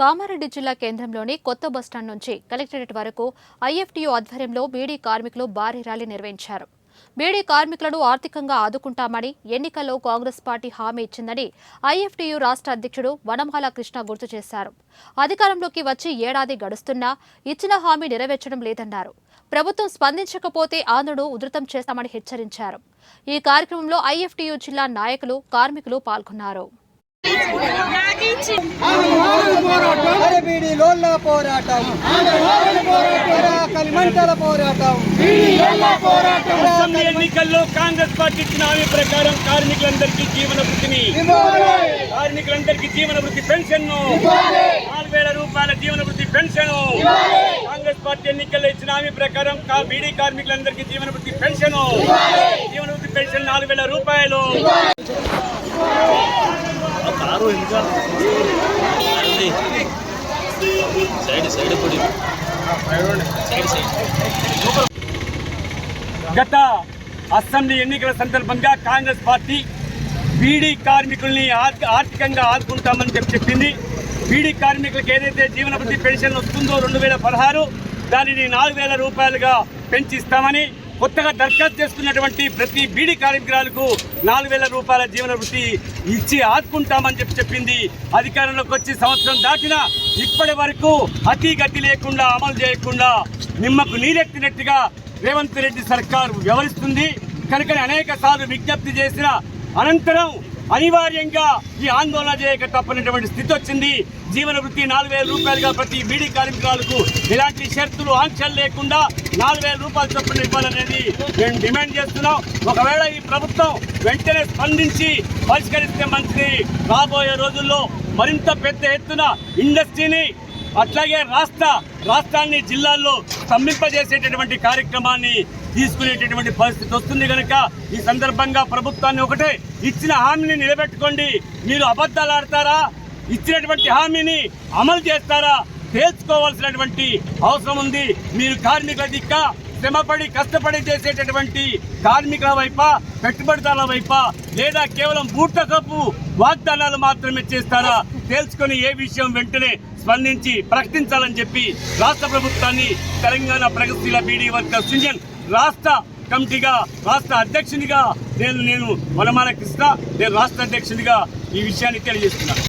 కామారెడ్డి జిల్లా కేంద్రంలోని కొత్త బస్టాండ్ నుంచి కలెక్టరేట్ వరకు ఐఎఫ్టీయూ ఆధ్వర్యంలో బీడీ కార్మికులు భారీ ర్యాలీ నిర్వహించారు. బీడీ కార్మికులను ఆర్థికంగా ఆదుకుంటామని ఎన్నికల్లో కాంగ్రెస్ పార్టీ హామీ ఇచ్చిందని ఐఎఫ్టీయూ రాష్ట్ర అధ్యక్షుడు వనమాల కృష్ణ గుర్తు చేశారు. అధికారంలోకి వచ్చి ఏడాది గడుస్తున్నా ఇచ్చిన హామీ నెరవేర్చడం లేదన్నారు. ప్రభుత్వం స్పందించకపోతే ఆందోళన ఉధృతం చేస్తామని హెచ్చరించారు. ఈ కార్యక్రమంలో ఐఎఫ్టీయూ జిల్లా నాయకులు, కార్మికులు పాల్గొన్నారు. ఎన్నికల్లో కాంగ్రెస్ పార్టీ ఇచ్చిన హామీ ప్రకారం కార్మికులందరికీ జీవన వృత్తి పెన్షన్ 4,000 రూపాయల జీవన వృత్తి పెన్షన్. కాంగ్రెస్ పార్టీ ఎన్నికల్లో ఇచ్చిన హామీ ప్రకారం బీడీ కార్మికులందరికీ జీవన వృత్తి పెన్షన్ 4,000 రూపాయలు. గత అసెంబ్లీ ఎన్నికల సందర్భంగా కాంగ్రెస్ పార్టీ బీడీ కార్మికుల్ని ఆర్థికంగా ఆదుకుంటామని చెప్పింది. బీడీ కార్మికులకు ఏదైతే జీవన వృత్తి పెన్షన్ వస్తుందో 2016 దానిని 4,000 రూపాయలుగా పెంచిస్తామని, కొత్తగా దరఖాస్తు చేసుకున్నటువంటి ప్రతి బీడీ కార్మికురాలకు 4,000 రూపాయల జీవన వృత్తి ఇచ్చి ఆదుకుంటామని చెప్పింది. అధికారంలోకి వచ్చి సంవత్సరం దాటినా ఇప్పటి వరకు అతిగతి లేకుండా, అమలు చేయకుండా నిమ్మకు నీరెత్తినట్టుగా రేవంత్ రెడ్డి సర్కారు వ్యవహరిస్తుంది. కనుక అనేక సార్లు విజ్ఞప్తి చేసిన అనంతరం అనివార్యంగా ఈ ఆందోళన చేయక తప్పనటువంటి స్థితి వచ్చింది. జీవన వృత్తి 4,000 రూపాయలుగా ప్రతి బీడీ కార్మికులకు ఎలాంటి షరతులు, ఆంక్షలు లేకుండా 4,000 రూపాయల చొప్పున ఇవ్వాలనేది మేము డిమాండ్ చేస్తున్నాం. ఒకవేళ ఈ ప్రభుత్వం వెంటనే స్పందించి పరిష్కరిస్తే మంచిది. రాబోయే రోజుల్లో మరింత పెద్ద ఎత్తున ఇండస్ట్రీని, అట్లాగే రాష్ట్రాన్ని జిల్లాల్లో స్తంభింపజేసేటటువంటి కార్యక్రమాన్ని తీసుకునేటటువంటి పరిస్థితి వస్తుంది. కనుక ఈ సందర్భంగా ప్రభుత్వాన్ని ఒకటే, ఇచ్చిన హామీని నిలబెట్టుకోండి. మీరు అబద్ధాలు ఆడతారా, ఇచ్చినటువంటి హామీని అమలు చేస్తారా తేల్చుకోవాల్సినటువంటి అవసరం ఉంది. మీరు కార్మికుల దిక్క, శ్రమపడి కష్టపడి చేసేటటువంటి కార్మికుల వైపా, పెట్టుబడిదారుల వైపా, లేదా కేవలం బూటకపు వాగ్దానాలు మాత్రమే చేస్తారా తేల్చుకొని ఏ విషయం వెంటనే స్పందించి ప్రకటించాలని చెప్పి రాష్ట్ర ప్రభుత్వాన్ని తెలంగాణ ప్రగతిశీల బీడీ వర్కర్స్ యూనియన్ రాష్ట్ర కమిటీగా, రాష్ట్ర అధ్యక్షునిగా నేను వనమాల కృష్ణ, రాష్ట్ర అధ్యక్షునిగా ఈ విషయాన్ని తెలియజేస్తున్నాను.